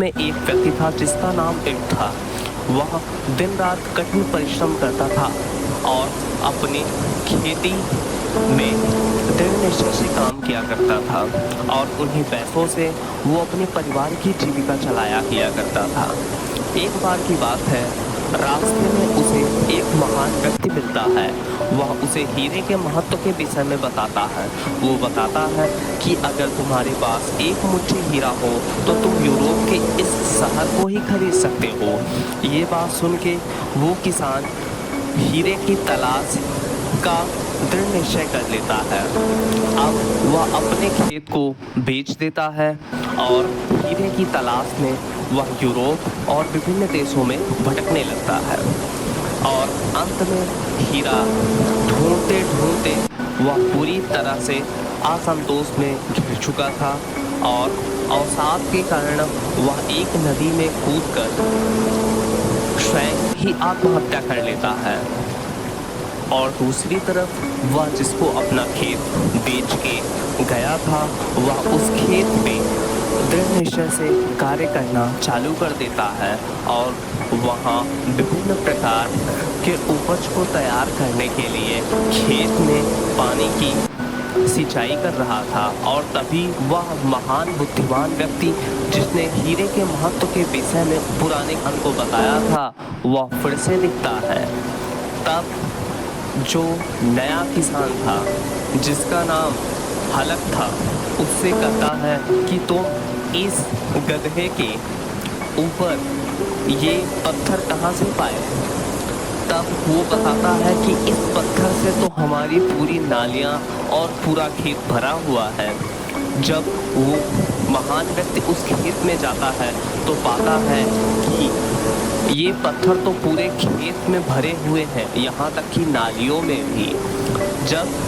उसमें एक व्यक्ति था जिसका नाम इब था। वह दिन रात कठिन परिश्रम करता था और अपनी खेती में दृढ़ निश्चय से काम किया करता था और उन्हीं पैसों से वो अपने परिवार की जीविका चलाया किया करता था। एक बार की बात है, रास्ते में उसे एक महान व्यक्ति मिलता है। वह उसे हीरे के महत्व के विषय में बताता है। वो बताता है कि अगर तुम्हारे पास एक मुट्ठी हीरा हो तो तुम यूरोप के इस शहर को ही खरीद सकते हो। ये बात सुन के वो किसान हीरे की तलाश का दृढ़ निश्चय कर लेता है। अब वह अपने खेत को बेच देता है और हीरे की तलाश में वह यूरोप और विभिन्न देशों में भटकने लगता है और अंत में हीरा ढूंढते ढूंढते वह पूरी तरह से असंतोष में घिर चुका था और अवसाद के कारण वह एक नदी में कूदकर स्वयं ही आत्महत्या कर लेता है। और दूसरी तरफ वह जिसको अपना खेत बेच के गया था, वह उस खेत में दृढ़ निश्चय से कार्य करना चालू कर देता है और वहाँ विभिन्न प्रकार के उपज को तैयार करने के लिए खेत में पानी की सिंचाई कर रहा था। और तभी वह महान बुद्धिमान व्यक्ति जिसने हीरे के महत्व के विषय में पुराने ज्ञान को बताया था, वह फिर से दिखता है। तब जो नया किसान था जिसका नाम हलक था, उससे कहता है कि तुम इस गधे के ऊपर ये पत्थर कहाँ से पाए। तब वो बताता है कि इस पत्थर से तो हमारी पूरी नालियाँ और पूरा खेत भरा हुआ है। जब वो महान व्यक्ति उस खेत में जाता है तो पाता है कि ये पत्थर तो पूरे खेत में भरे हुए हैं, यहाँ तक कि नालियों में भी। जब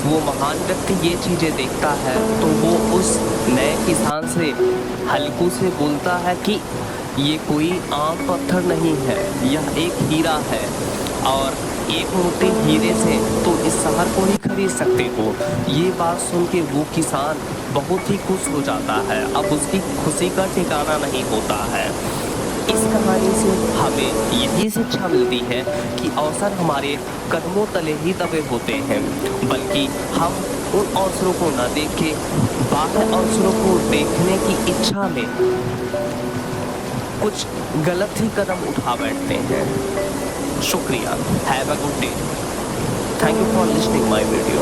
वो महान व्यक्ति ये चीज़ें देखता है तो वो उस नए किसान से हल्कू से बोलता है कि ये कोई आम पत्थर नहीं है, यह एक हीरा है और एक मुट्ठी हीरे से तो इस शहर को ही खरीद सकते हो। ये बात सुन के वो किसान बहुत ही खुश हो जाता है। अब उसकी खुशी का ठिकाना नहीं होता है। इस कहानी से हमें यही शिक्षा मिलती है कि अवसर हमारे कदमों तले ही दबे होते हैं, बल्कि हम उन अवसरों को न देख के बाह्य अवसरों को देखने की इच्छा में कुछ गलत ही कदम उठा बैठते हैं। शुक्रिया। Have a good day. Thank you for listening my video.